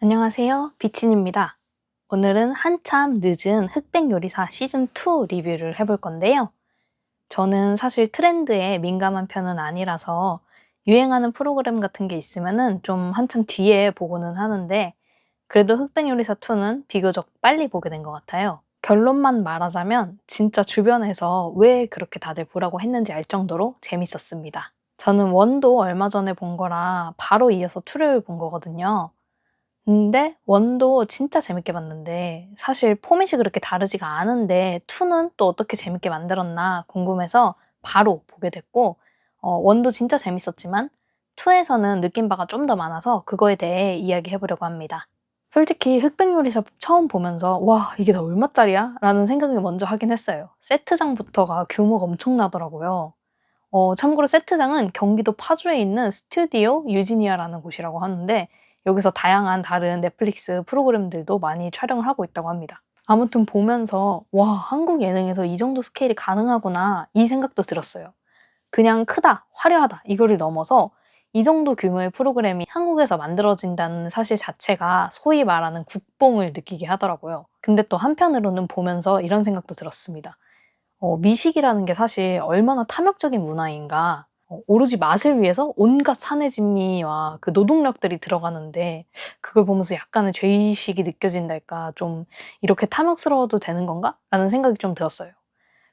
안녕하세요, 비친입니다. 오늘은 한참 늦은 흑백 요리사 시즌2 리뷰를 해볼 건데요. 저는 사실 트렌드에 민감한 편은 아니라서 유행하는 프로그램 같은 게 있으면은 좀 한참 뒤에 보고는 하는데, 그래도 흑백 요리사 2는 비교적 빨리 보게 된 것 같아요. 결론만 말하자면 진짜 주변에서 왜 그렇게 다들 보라고 했는지 알 정도로 재밌었습니다. 저는 1도 얼마 전에 본 거라 바로 이어서 2를 본 거거든요. 근데 1도 진짜 재밌게 봤는데, 사실 포맷이 그렇게 다르지가 않은데 2는 또 어떻게 재밌게 만들었나 궁금해서 바로 보게 됐고, 1도 진짜 재밌었지만 2에서는 느낀 바가 좀 더 많아서 그거에 대해 이야기해 보려고 합니다. 솔직히 흑백 요리사 처음 보면서 '와, 이게 다 얼마짜리야?' 라는 생각을 먼저 하긴 했어요. 세트장부터가 규모가 엄청나더라고요. 참고로 세트장은 경기도 파주에 있는 스튜디오 유지니아라는 곳이라고 하는데, 여기서 다양한 다른 넷플릭스 프로그램들도 많이 촬영을 하고 있다고 합니다. 아무튼 보면서 '와, 한국 예능에서 이 정도 스케일이 가능하구나.' 이 생각도 들었어요. 그냥 크다, 화려하다 이거를 넘어서 이 정도 규모의 프로그램이 한국에서 만들어진다는 사실 자체가 소위 말하는 국뽕을 느끼게 하더라고요. 근데 또 한편으로는 보면서 이런 생각도 들었습니다. 미식이라는 게 사실 얼마나 탐욕적인 문화인가. 오로지 맛을 위해서 온갖 사내 진미와 그 노동력들이 들어가는데, 그걸 보면서 약간의 죄의식이 느껴진달까, 좀 '이렇게 탐욕스러워도 되는 건가?' 라는 생각이 좀 들었어요.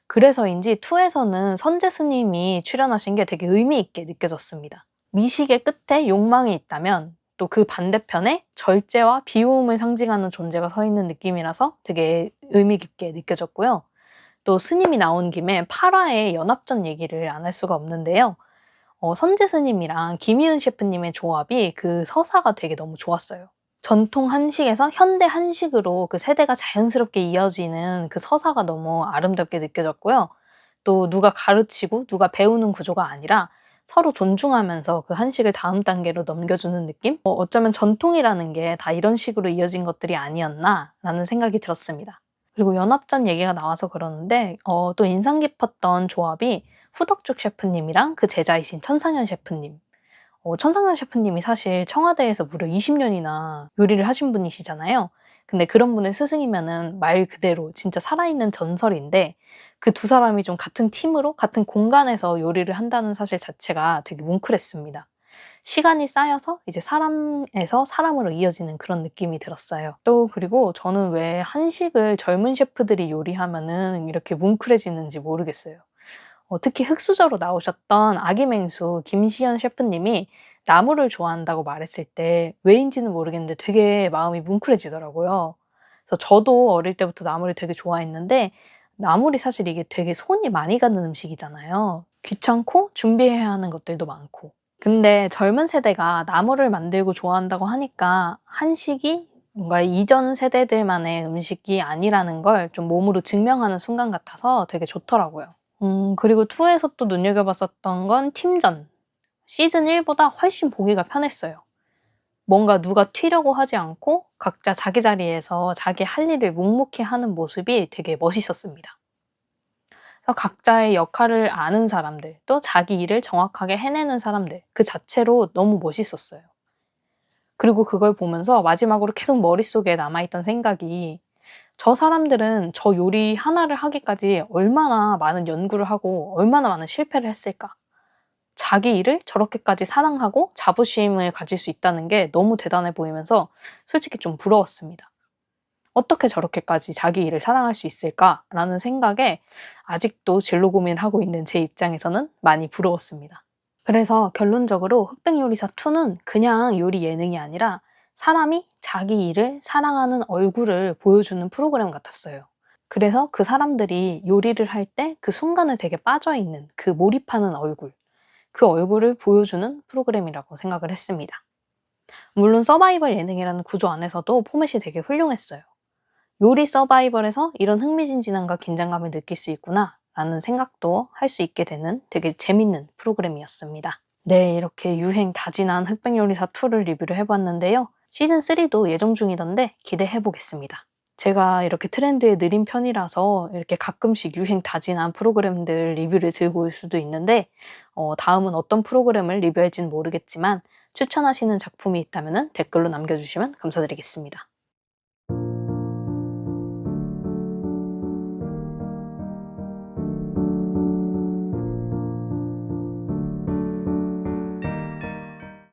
그래서인지 2에서는 선재 스님이 출연하신 게 되게 의미 있게 느껴졌습니다. 미식의 끝에 욕망이 있다면 또 그 반대편에 절제와 비움을 상징하는 존재가 서 있는 느낌이라서 되게 의미 깊게 느껴졌고요. 또 스님이 나온 김에 8화의 연합전 얘기를 안 할 수가 없는데요. 선재 스님이랑 김희은 셰프님의 조합이 그 서사가 되게 너무 좋았어요. 전통 한식에서 현대 한식으로 그 세대가 자연스럽게 이어지는 그 서사가 너무 아름답게 느껴졌고요. 또 누가 가르치고 누가 배우는 구조가 아니라 서로 존중하면서 그 한식을 다음 단계로 넘겨주는 느낌? 어쩌면 전통이라는 게 다 이런 식으로 이어진 것들이 아니었나라는 생각이 들었습니다. 그리고 연합전 얘기가 나와서 그러는데, 또 인상 깊었던 조합이 후덕죽 셰프님이랑 그 제자이신 천상현 셰프님. 천상현 셰프님이 사실 청와대에서 무려 20년이나 요리를 하신 분이시잖아요. 근데 그런 분의 스승이면은 말 그대로 진짜 살아있는 전설인데, 그 두 사람이 좀 같은 팀으로 같은 공간에서 요리를 한다는 사실 자체가 되게 뭉클했습니다. 시간이 쌓여서 이제 사람에서 사람으로 이어지는 그런 느낌이 들었어요. 또 그리고 저는 왜 한식을 젊은 셰프들이 요리하면은 이렇게 뭉클해지는지 모르겠어요. 특히 흑수저로 나오셨던 아기맹수 김시현 셰프님이 나물을 좋아한다고 말했을 때 왜인지는 모르겠는데 되게 마음이 뭉클해지더라고요. 그래서 저도 어릴 때부터 나물을 되게 좋아했는데, 나물이 사실 이게 되게 손이 많이 가는 음식이잖아요. 귀찮고 준비해야 하는 것들도 많고. 근데 젊은 세대가 나물을 만들고 좋아한다고 하니까 한식이 뭔가 이전 세대들만의 음식이 아니라는 걸 좀 몸으로 증명하는 순간 같아서 되게 좋더라고요. 그리고 2에서 또 눈여겨봤었던 건 팀전. 시즌 1보다 훨씬 보기가 편했어요. 뭔가 누가 튀려고 하지 않고 각자 자기 자리에서 자기 할 일을 묵묵히 하는 모습이 되게 멋있었습니다. 그래서 각자의 역할을 아는 사람들, 또 자기 일을 정확하게 해내는 사람들, 그 자체로 너무 멋있었어요. 그리고 그걸 보면서 마지막으로 계속 머릿속에 남아있던 생각이, 저 사람들은 저 요리 하나를 하기까지 얼마나 많은 연구를 하고 얼마나 많은 실패를 했을까? 자기 일을 저렇게까지 사랑하고 자부심을 가질 수 있다는 게 너무 대단해 보이면서 솔직히 좀 부러웠습니다. '어떻게 저렇게까지 자기 일을 사랑할 수 있을까?'라는 생각에 아직도 진로 고민을 하고 있는 제 입장에서는 많이 부러웠습니다. 그래서 결론적으로 흑백 요리사 2는 그냥 요리 예능이 아니라 사람이 자기 일을 사랑하는 얼굴을 보여주는 프로그램 같았어요. 그래서 그 사람들이 요리를 할 때 그 순간에 되게 빠져있는 그 몰입하는 얼굴, 그 얼굴을 보여주는 프로그램이라고 생각을 했습니다. 물론 서바이벌 예능이라는 구조 안에서도 포맷이 되게 훌륭했어요. 요리 서바이벌에서 이런 흥미진진함과 긴장감을 느낄 수 있구나 라는 생각도 할 수 있게 되는 되게 재밌는 프로그램이었습니다. 네, 이렇게 유행 다진한 흑백요리사 2를 리뷰를 해봤는데요. 시즌 3도 예정 중이던데 기대해보겠습니다. 제가 이렇게 트렌드에 느린 편이라서 이렇게 가끔씩 유행 다진한 프로그램들 리뷰를 들고 올 수도 있는데 다음은 어떤 프로그램을 리뷰할지는 모르겠지만 추천하시는 작품이 있다면 댓글로 남겨주시면 감사드리겠습니다.